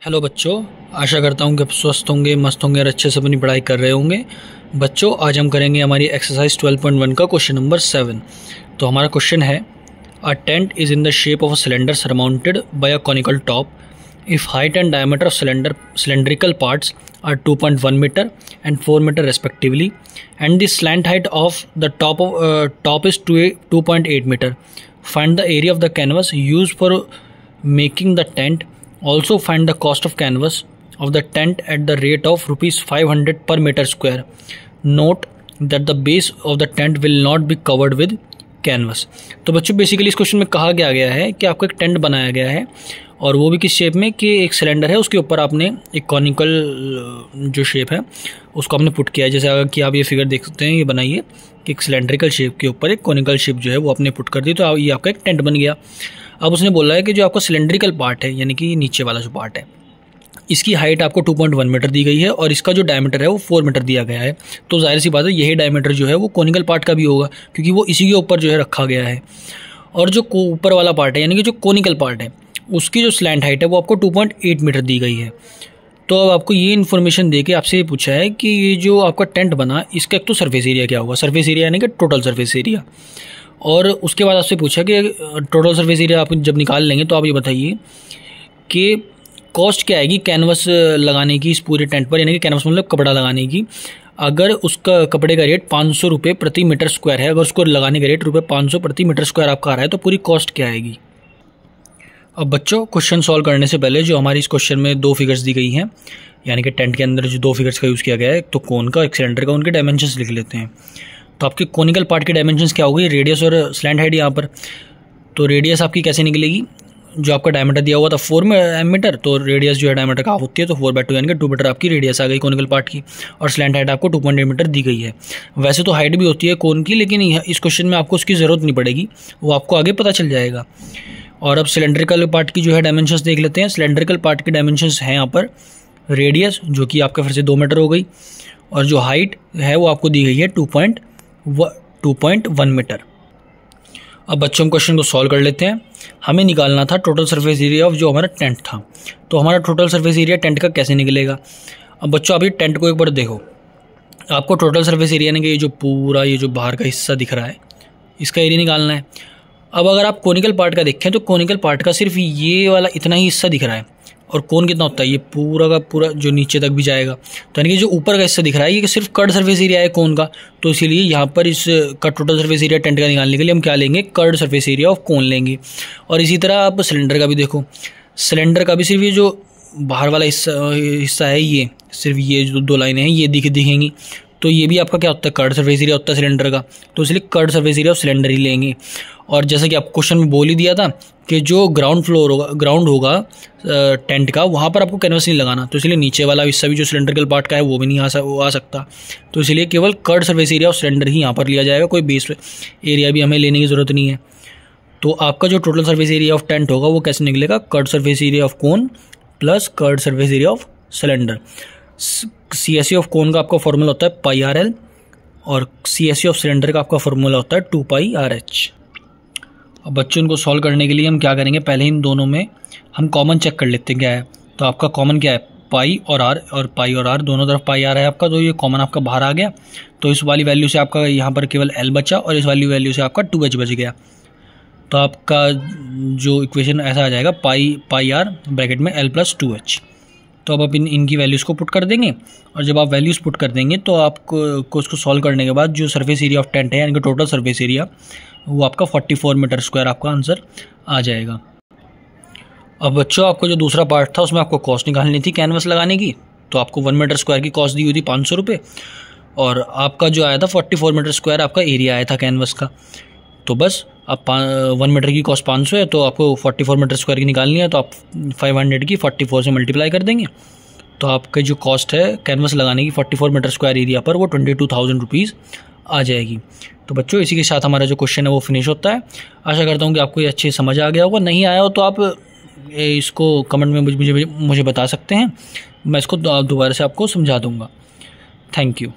Hello बच्चों, आशा करता हूँ कि आप स्वस्थ होंगे, मस्त होंगे और अच्छे से अपनी पढ़ाई कर रहे होंगे। बच्चों, आज हम करेंगे हमारी एक्सरसाइज 12.1 का क्वेश्चन नंबर 7। तो हमारा क्वेश्चन है, a tent is in the shape of a cylinder surmounted by a conical top if height and diameter of cylindrical parts are 2.1 meter and 4 meter respectively, and the slant height of the top is 2.8 meter. Find the area of the canvas used for making the tent. Also find the cost of canvas of the tent at the rate of rupees 500 per meter square. Note that the base of the tent will not be covered with canvas. तो बच्चों, basically इस question में कहा गया है कि आपको एक टेंट बनाया गया है और वो भी किस शेप में कि एक सिलेंडर है, उसके ऊपर आपने एक कॉनिकल जो शेप है उसको आपने पुट किया है। जैसे अगर कि आप ये फिगर देख सकते हैं, ये बनाइए कि एक सिलेंड्रिकल शेप के ऊपर एक कॉनिकल शेप जो है वो आपने पुट कर दी, तो ये आपका एक टेंट बन गया। अब उसने बोला है कि जो आपका सिलेंड्रिकल पार्ट है, यानी कि नीचे वाला जो पार्ट है, इसकी हाइट आपको 2.1 मीटर दी गई है और इसका जो डायमीटर है वो 4 मीटर दिया गया है। तो जाहिर सी बात है यही डायमीटर जो है वो कॉनिकल पार्ट का भी होगा, क्योंकि वो इसी के ऊपर जो है रखा गया है। और जो ऊपर वाला पार्ट है, यानी कि जो कॉनिकल पार्ट है, उसकी जो स्लैंट हाइट है वो आपको 2.8 मीटर दी गई है। तो अब आपको ये इन्फॉर्मेशन देके आपसे ये पूछा है कि ये जो आपका टेंट बना, इसका एक तो सरफेस एरिया क्या होगा, सरफेस एरिया यानी कि टोटल सरफेस एरिया। और उसके बाद आपसे पूछा कि टोटल सरफेस एरिया आप जब निकाल लेंगे तो आप ये बताइए कि कॉस्ट क्या आएगी कैनवस लगाने की इस पूरे टेंट पर, यानी कि कैनवस मतलब कपड़ा लगाने की। अगर उसका कपड़े का रेट 500 रुपये प्रति मीटर स्क्वायर है, अगर उसको लगाने का रेट ₹500 प्रति मीटर स्क्वायर आपका आ रहा है, तो पूरी कॉस्ट क्या आएगी। अब बच्चों, क्वेश्चन सॉल्व करने से पहले जो हमारी इस क्वेश्चन में दो फिगर्स दी गई हैं, यानी कि टेंट के अंदर जो दो फिगर्स का यूज़ किया गया है, एक तो कोन का, एक सिलेंडर का, उनके डायमेंशंस लिख लेते हैं। तो आपके कोनिकल पार्ट के डायमेंशंस क्या होगी, रेडियस और स्लैंट हाइट यहाँ पर। तो रेडियस आपकी कैसे निकलेगी, जो आपका डायमीटर दिया हुआ था 4 मीटर, तो रेडियस जो है डायमीटर का हाफ होती है, तो 4/2 यानी कि 2 मीटर आपकी रेडियस आ गई कोनिकल पार्ट की। और स्लैंट हाइट आपको 2.8 मीटर दी गई है। वैसे तो हाइट भी होती है कोन की, लेकिन इस क्वेश्चन में आपको उसकी ज़रूरत नहीं पड़ेगी, वो आपको आगे पता चल जाएगा। और अब सिलेंड्रिकल पार्ट की जो है डायमेंशंस देख लेते हैं। सिलेंड्रिकल पार्ट के डायमेंशंस हैं यहाँ पर, रेडियस जो कि आपका फिर से 2 मीटर हो गई, और जो हाइट है वो आपको दी गई है 2.1 मीटर। अब बच्चों हम क्वेश्चन को सॉल्व कर लेते हैं। हमें निकालना था टोटल सरफेस एरिया ऑफ जो हमारा टेंट था। तो हमारा टोटल सरफेस एरिया टेंट का कैसे निकलेगा। अब बच्चों, आप ये टेंट को एक बार देखो, आपको टोटल सरफेस एरिया यानी कि ये जो पूरा ये जो बाहर का हिस्सा दिख रहा है, इसका एरिया निकालना है। अब अगर आप कोनिकल पार्ट का देखें तो कोनिकल पार्ट का सिर्फ ये वाला इतना ही हिस्सा दिख रहा है, और कोन कितना होता है, ये पूरा का पूरा जो नीचे तक भी जाएगा। तो यानी कि जो ऊपर का हिस्सा दिख रहा है ये सिर्फ कर्ड सरफेस एरिया है कोन का। तो इसीलिए यहाँ पर इस का टोटल सरफेस एरिया टेंट का निकालने के लिए हम क्या लेंगे, curd surface area of cone लेंगे। और इसी तरह आप सिलेंडर का भी देखो, सिलेंडर का भी सिर्फ ये जो बाहर वाला हिस्सा है, ये सिर्फ ये जो दो लाइनें हैं ये दिखेंगी, तो ये भी आपका क्या होता है, कर्ड सरफेस एरिया होता है सिलेंडर का। तो इसलिए curved surface area of cylinder ही लेंगे। और जैसा कि आप क्वेश्चन में बोल ही दिया था कि जो ग्राउंड होगा टेंट का, वहाँ पर आपको कैनवस नहीं लगाना, तो इसलिए नीचे वाला हिस्सा भी जो सिलेंड्रिकल पार्ट का है वो भी नहीं आ सकता। तो इसलिए केवल curved surface area of cylinder ही यहाँ पर लिया जाएगा, कोई बेस एरिया भी हमें लेने की ज़रूरत नहीं है। तो आपका जो total surface area of tent होगा वो कैसे निकलेगा, curd surface area of cone plus curd surface area of cylinder. CSE of cone का आपका फॉर्मूला होता है πRL, और CSE ऑफ सिलेंडर का आपका फॉर्मूला होता है 2πRH। अब बच्चों इनको सॉल्व करने के लिए हम क्या करेंगे, पहले इन दोनों में हम कॉमन चेक कर लेते हैं क्या है। तो आपका कॉमन क्या है, पाई और आर, दोनों तरफ πR है आपका, तो ये कॉमन आपका बाहर आ गया। तो इस वाली वैल्यू से आपका यहाँ पर केवल L बचा, और इस वाली वैल्यू से आपका 2H बच गया। तो आपका जो इक्वेशन ऐसा आ जाएगा, πR ब्रैकेट में L + 2H। तो अब आप इनकी वैल्यूज़ को पुट कर देंगे, और जब आप वैल्यूज़ पुट कर देंगे तो आपको उसको सॉल्व करने के बाद जो सरफेस एरिया ऑफ टेंट है, यानी कि टोटल सरफेस एरिया, वो आपका 44 मीटर स्क्वायर आपका आंसर आ जाएगा। अब बच्चों, आपको जो दूसरा पार्ट था उसमें आपको कॉस्ट निकालनी थी कैनवस लगाने की। तो आपको 1 मीटर स्क्वायर की कॉस्ट दी हुई थी 500 रुपये, और आपका जो आया था 44 मीटर स्क्वायर आपका एरिया आया था कैनवस का। तो बस आप 1 मीटर की कॉस्ट 500 है, तो आपको 44 मीटर स्क्वायर की निकालनी है, तो आप 500 की 44 से मल्टीप्लाई कर देंगे, तो आपका जो कॉस्ट है कैनवस लगाने की 44 मीटर स्क्वायर एरिया पर वो 22,000 रुपीज़ आ जाएगी। तो बच्चों, इसी के साथ हमारा जो क्वेश्चन है वो फिनिश होता है। आशा करता हूँ कि आपको ये अच्छे समझ आ गया होगा। नहीं आया हो तो आप इसको कमेंट में मुझे बता सकते हैं, मैं इसको दोबारा से आपको समझा दूँगा। Thank you.